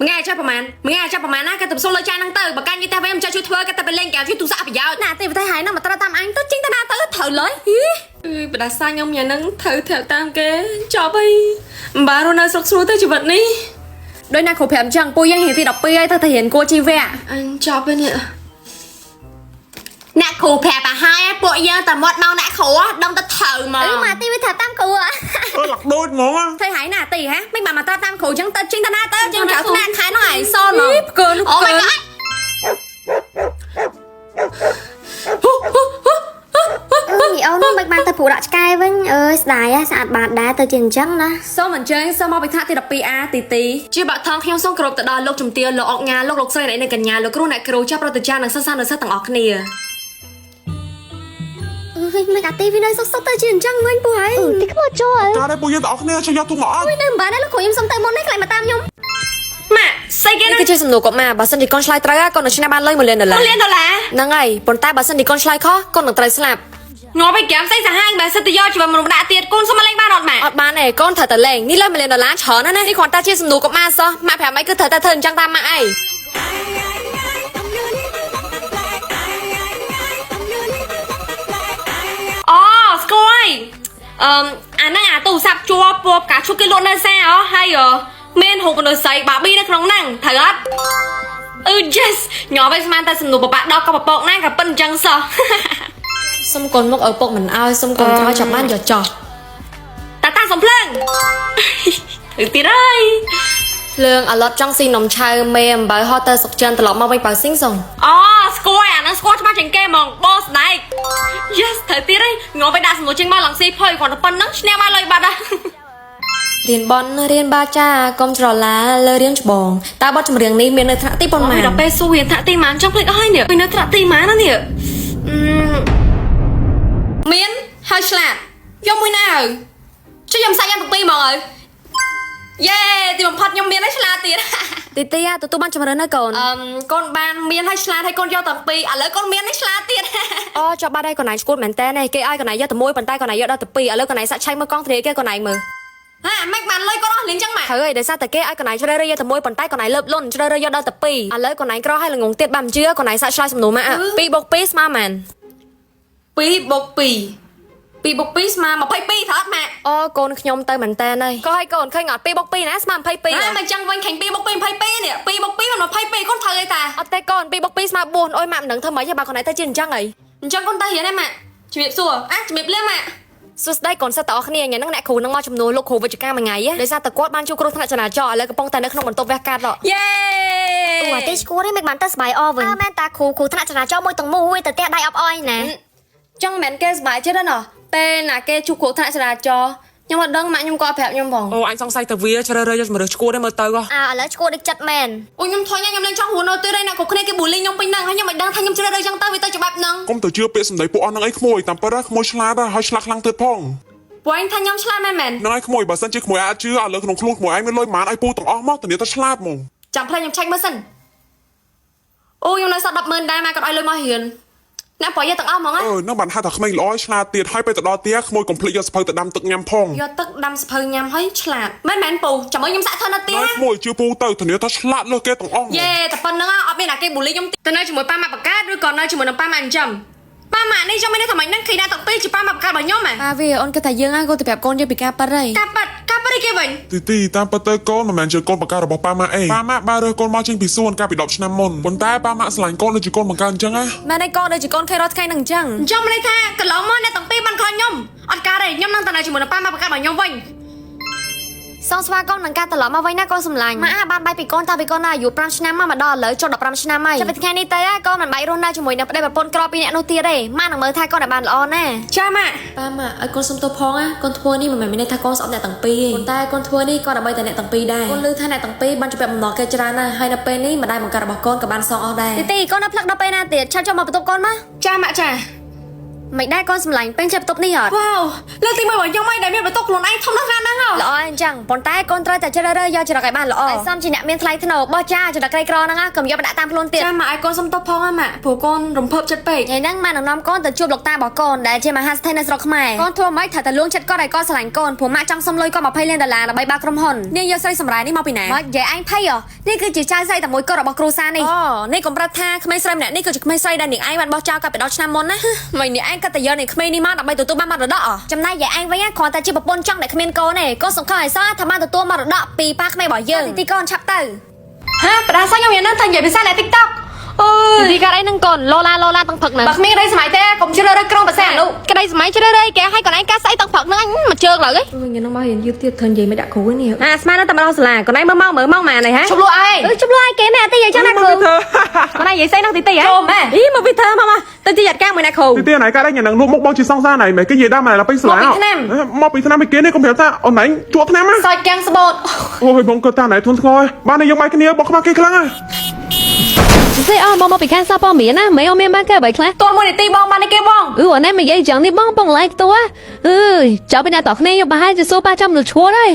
nghe choประมาณណាគេទៅសុំលុយចាយហ្នឹងទៅបើកាញ់និយាយតែវិញមិនចេះជួយធ្វើគេតែទៅលេងកែវជួយទូរស័ព្ទប្រយោជន៍ណាទេប្រទេសហើយហ្នឹងមកតាមអញទៅចេញទៅណាទៅត្រូវលុយបដាសាខ្ញុំយ៉ាងហ្នឹងត្រូវtheoតាមគេចប់ហើយមិនបានរស់នៅស្រុកស្រួលទៅជីវិតនេះដោយណាគ្រូប្រាប់អញ្ចឹងពួកយើងរៀនទី12ហើយទៅរៀនគួរជីវៈអញចប់ហើយនេះអ្នកគ្រូប្រាប់ឲ្យហើយពួកយើងតែមកដល់អ្នកគ្រូដឹងទៅត្រូវមកមកទីវាត្រូវតាមគ្រូលក្ខដូចហ្មងធ្វើហើយណាទីហ៎មិនបានមកតាមគ្រូអញ្ចឹងទៅចេញទៅណាទៅយើងត្រូវថ្នាក់ខែនោះឯងសូនមកផ្កើអូ my god នេះអូនមិនបានទៅព្រោះដាក់ឆ្កែវិញអើយស្ដាយស្អាតបាតដែរទៅជាអញ្ចឹងណាសូមអញ្ជើញសូមមកពីថ្នាក់ទី 12A ទីជាបាក់ថងខ្ញុំសូមគោរពទៅដល់លោកជំទាវលោកអុកញ៉ាលោកស្រីអ្នកកញ្ញាលោកគ្រូអ្នកគ្រូចាប់ប្រតិចានិងសិស្សនិស្សិតទាំងអស់គ្នាមិនកាទីវានៅសុខទៅជាអញ្ចឹងវិញពូហើយទីខ្មោចចូលការដែលពួកយើងទាំងអស់គ្នាជួយយកទូមកអត់មិននៅបានទេលោកគ្រូខ្ញុំសុំទៅមុននេះខ្លាចមកតាមខ្ញុំម៉ាក់ស្អីគេនេះគឺជាសំណួរកុមារបើសិនជាកូនឆ្លើយត្រូវកូននឹងឈ្នះបានលុយ$1,000,000ហ្នឹងហើយប៉ុន្តែបើសិនជាកូនឆ្លើយខុសកូននឹងត្រូវស្លាប់ងាប់ឲ្យក្រាមស្អីសាហាវបើសិនទៅយកជីវិតមនុស្សម្នាក់ទៀតកូនសុំមកលេងបានអត់ម៉ាក់អត់បានទេកូនត្រូវតែលេងនេះលុយ$1,000,000ច្រើនណាស់នេះគ្រាន់តែជាសំណួរកុមារសោះម៉ាក់ប្រាប់អីគឺត្រូវតែធ្វើអញ្ចឹងតាមម៉ាក់អីអូស្គាល់អាហ្នឹងអាទូរស័ព្ទជួពណ៌កាឈុកគេលក់នៅសាហ៎ហើយមានរូបមនុស្សស្រីបាប៊ីនៅក្នុងហ្នឹងត្រូវអត់yes ញ៉ាំឲ្យស្មានតែសំណួរបបាក់ដល់ក៏បពកណាក៏ប៉ិនអញ្ចឹងសោះសុំកូនមកឪពុកមិនអោយសុំកូនក្រោយចាប់បានយកចោះតាសំភ្លើងទៀតហើយភ្លើងអាឡត់ចង់ស៊ីនំឆៅមេអំបៅហត់ទៅសុកចិនត្រឡប់មកវិញបើស៊ីងសុងអូស្គាល់អាហ្នឹងស្គាល់ច្បាស់ជាងគេហ្មងបោស្ដែក yes ត្រូវទៀតហើយងប់ឲ្យដាក់សំណួរចេញមកឡើងស៊ីផុយគាត់ទៅប៉ុណ្ណឹងឈ្នះបានលុយបាត់ហើយរៀនបនរៀនបាចាកុំច្រឡាលើរៀនច្បងតើបទចម្រៀងនេះមាននៅថ្នាក់ទីប៉ុន្មានដល់ពេលសួររៀនថ្នាក់ទីប៉ុន្មានចង់ភ្លេចអស់ហើយនេះនៅថ្នាក់ទីប៉ុន្មានណានេះមានហើយឆ្លាតយកមួយណាហើយជួយខ្ញុំសាច់យ៉ាងទាំងពីរហ្មងហើយេទីបំផុតខ្ញុំមានហើយឆ្លាតទៀតទីទទួលបានចម្រើននៅកូនកូនបានមានហើយឆ្លាតហើយកូនយកទាំងពីរឥឡូវកូនមានហើយឆ្លាតទៀតអូចាប់បាត់ហើយកូនឯងស្គួតមែនតើគេឲ្យកូនឯងយកតែមួយប៉ុន្តែកូនឯងយកដល់ទៅពីរឥឡូវកូនឯងសាក់ឆៃមើលកងទ្រាយគេកូនឯងមើលមិនបានលុយកូនអស់លៀងចឹងម៉ាត្រូវហើយដោយសារតែគេឲ្យកូនឯងជ្រើសរើសយកតែមួយប៉ុន្តែកូនឯងលើបលុនជ្រើសរើសយកដល់តែពីរឥឡូវកូនឯងក្រហើយល្ងងទៀតបានមិនជឿកូនឯងសាក់ឆ្លើយសំណួរម៉ាក់2 + 2ស្មើមែន2 + 2 2 + 2ស្មើ22ត្រូវអត់ម៉ាក់អូកូនខ្ញុំទៅមែនតើហើយកូឲ្យកូនឃើញអត់2 + 2ណាស្មើ22មិនចឹងវិញខាញ់2 + 2 22នេះ2 + 2មិន22កូនត្រូវអីតាអត់ទេកូន2 + 2ស្មើ4អូយម៉ាក់មិនដឹងធ្វើម៉េចទេបើកូនឯងទៅជាអញ្ចឹងហីអញ្ចឹងកូនទៅរៀនឯម៉ាក់ជំរាបសួរជំរាបលាម៉ាក់សួស្ដីកូនសិស្សទាំងអស់គ្នាញ៉ាំហ្នឹងអ្នកគ្រូនឹងមកជំនួសលោកគ្រូវិជ្ជការមួយថ្ងៃដោយសារតែគាត់បានជួបគ្រោះថ្នាក់ចរាចរណ៍ឥឡូវកំពុងតែនៅក្នុងបន្ទប់វះកាត់យេអូអាទេស្គួរនេះមិនបានទៅស្បាយអវិញមែនតាគ្រូថ្នាក់ចរាចរណ៍មួយទាំងមូលទៅផ្ទះដៃអបអយណាចឹងមិនមែនគេស្បាយចិត្តទេណោះពេលណាគេជួបគ្រោះថ្នាក់ចរាចរណ៍ខ្ញុំអត់ដឹងម៉ាក់ខ្ញុំក៏ប្រាប់ខ្ញុំផងអូអញសង្ស័យតែវាជ្រើសរើសយកជំរឿឈួរទេមើលទៅឥឡូវឈួរដឹកចិត្តមែនអូខ្ញុំធន់ខ្ញុំលេងចង់ហួរនៅទៀតឯណាគ្រប់គ្នាគេប៊ូលីខ្ញុំពេញហ្នឹងហើយខ្ញុំមិនដឹងថាខ្ញុំជ្រើសរើសចឹងទៅវាទៅច្បាប់ហ្នឹងកុំទៅជឿពាក្យសម្ដីពួកអស់ហ្នឹងអីក្មួយតាមពិតក្មួយឆ្លាតហើយឆ្លាតខ្លាំងទៀតផងពួកឯងថាខ្ញុំឆ្លាតមែនហ្នឹងហើយក្មួយបើសិនជាក្មួយអាចជឿឥឡូវក្នុងខ្លួនក្មួយឯងមានលុយប៉ុន្មានឲ្យពូទាំងអស់មកធានាថាឆ្លាតហ្មងចាំផ្លេចខ្ញុំឆែកមើលសិនអូខ្ញុំនៅសល់100000ដែរម៉ែគាត់ឲ្យលុយមករៀនអ្នកប្រយ័ត្នទាំងអស់ហ្មងហ្នឹងបានហៅថាក្មេងល្អឆ្លាតទៀតហើយពេលទៅដល់ទៀតក្មួយកុំភ្លេចយកសភៅទៅដាំទឹកញ៉ាំផងយកទឹកដាំសភៅញ៉ាំហើយឆ្លាតមែនពូចាំមើលខ្ញុំសាក់ធននៅទៀតក្មួយជឿពូទៅធានាថាឆ្លាតលើសគេទាំងអស់យេតែប៉ុណ្្នឹងអត់មានណាគេប៊ូលីខ្ញុំទៅនៅជាមួយប៉ាម៉ាក់បកាឬក៏នៅជាមួយនឹងប៉ាម៉ាក់អញ្ចឹងប៉ាម៉ាក់នេះចាំមានថាម៉េចហ្នឹងឃើញដាក់ទាំងពីរជាប៉ាម៉ាក់បការបស់ខ្ញុំហ៎ប៉ាវាអូនគិតថាយើងក៏ទៅប្រាប់កូនយើងពីការប៉ិតហើយការប៉ិតគេវិញទីតាមពិតទៅកូនមិនមែនជាកូនបង្កើតរបស់ប៉ាម៉ាក់អីប៉ាម៉ាក់បានរើសកូនមកចេញពីសួនកាលពី10ឆ្នាំមុនប៉ុន្តែប៉ាម៉ាក់ស្រឡាញ់កូនដូចជាកូនបង្កើតអញ្ចឹងណាមែនទេកូនដូចជាកូនឃើញរាល់ថ្ងៃហ្នឹងអញ្ចឹងមិនន័យថាកន្លងមកអ្នកទាំងពីរបានខកខ្ញុំអត់ការទេខ្ញុំនឹងទៅនៅជាមួយនឹងប៉ាម៉ាក់បង្កើតរបស់ខ្ញុំវិញសងស្វាគមន៍នឹងការត្រឡប់មកវិញណាកូនសម្លាញ់ម៉ាក់បានបាយពីកូនតាពីកូនណាអាយុ5ឆ្នាំមកដល់ឥឡូវចូល15ឆ្នាំហើយចាប់ពីថ្ងៃនេះទៅកូនមិនបាច់រស់នៅជាមួយនឹងប្តីប្រពន្ធក្រពីអ្នកនោះទៀតទេម៉ាក់នឹងមើលថែកូនឲ្យបានល្អណាចាម៉ាក់ប៉ាម៉ាក់ឲ្យកូនសុំទោសផងណាកូនធ្វើនេះមិនមែនមានន័យថាកូនស្អប់អ្នកទាំងពីរទេប៉ុន្តែកូនធ្វើនេះក៏ដើម្បីតែអ្នកទាំងពីរដែរកូនឮថាអ្នកទាំងពីរបានជពាក់បំណងគេច្រើនណាស់ហើយនៅពេលនេះម្ដាយបង្កើតរបស់កូនក៏បានសងអស់ដែរទីកូននៅផ្លឹកដល់ពេលណាទៀតឆាប់ចូលមកបន្ទប់កូនមកចាម៉ាក់ចា មិនដែរកូនសម្លាញ់ពេញចិត្តបន្ទប់នេះអត់ វ៉ាវលើកទី1របស់ខ្ញុំហើយដែលមានបន្ទុកខ្លួនឯងធំណាស់ណាស់ហ្នឹងហ៎ ល្អអញ្ចឹងប៉ុន្តែកូនត្រូវតែជ្រើសរើសយកចរិតឲ្យបានល្អតែសំជាអ្នកមានថ្លៃថ្នូរបោះចាចរិតក្រីក្រហ្នឹងកុំយកមកដាក់តាមខ្លួនទៀត ចាំមកឲ្យកូនសុំទោសផងម៉ាក់ព្រោះកូនរំភើបចិត្តពេក ថ្ងៃហ្នឹងម៉ាក់នឹងនាំកូនទៅជួបលោកតារបស់កូនដែលជាមហាស្ថេរនៅស្រុកខ្មែរកូនធ្វើម៉េចត្រូវតែលួងចិត្តគាត់ឲ្យកូនស្រឡាញ់កូនព្រោះម៉ាក់ចង់សុំលុយគាត់$20 លានដើម្បីបើកក្រុមហ៊ុននាងយកស្រីសម្រែនេះមកពីណាមកនិយាយឯងភ័យនេះគឺជាចៅស្រីតែមួយគត់របស់គ្រួសារនេះអូនេះកុំប្រាប់ថាក្មេងស្រីម្នាក់នេះគឺជាក្មេងស្រីដែលនាងឯងបានបោះចោលកាលពី10ឆ្នាំមុនណាមិននាងឯងក៏តែយកនាងក្មេងនេះមកដើម្បីទទួលបានមរតកចំណែកយាយឯងវិញគ្រាន់តែជាប្រពន្ធចង់ដែលគ្មានកូនទេកូនសង្ឃឹមឲ្យសោះថាបានទទួលមរតកពីប៉ាក្មេងរបស់យើងទីកូនឆាប់ទៅ ហាបដាសាញខ្ញុំយ៉ាងហ្នឹងថានិយាយភាសា TikTok អូយ ទីកាត់អីហ្នឹងកូនឡូឡាទាំងផឹកហ្នឹង បើគ្មានអីសម័យទេកុំជ្រើសរើសក្រុងភាសានោះ ក្តីសម័យជ្រើសរើសគេឲ្យកូនឯងកាស្អីទាំងផឹកហ្នឹងមកជើងឡើយ វិញខ្ញុំមករៀនយឺតទៀតធ្វើនិយាយមិនដាក់គ្រូនេះ អាស្មានតែមកដល់សាលាកូនឯងមើលម៉ោងម៉ាននេះហ៎ ជប់លក់អី ជប់លួយគេមែនអត់ទេយ៉ាងចឹងណាគ្រូកូនឯងនិយាយស្អីហ្នឹងទីហ៎ ចូលម៉ែ អីមកពីធ្វើមកទៅទីយ៉ាត់កាំមួយណាគ្រូ ទីnày cái đấy nhà nàng nuốt mốc bong chỉ xong ra này mấy cái gì đam này là bây giờ mọc bị thằng này kia này không hiểu ta ở nãy chuột thằng em á សោចកាំងស្បូត ôi bong cơ ta này thun thôi ban này dùng mai cái nia bọc qua kia khăng à ស្អីអស់មកពីខាងសាប់ព័ត៌មានណាមិនអត់មានបានគេអ្វីខ្លះ តួមួយនាទីបងបានគេបង អឺអានេះនិយាយចឹងនេះបងឡៃតួចាប់ពីណាតោះគ្នាយកប្រហែលជាសូប៉ាចាំលឈួតហើយ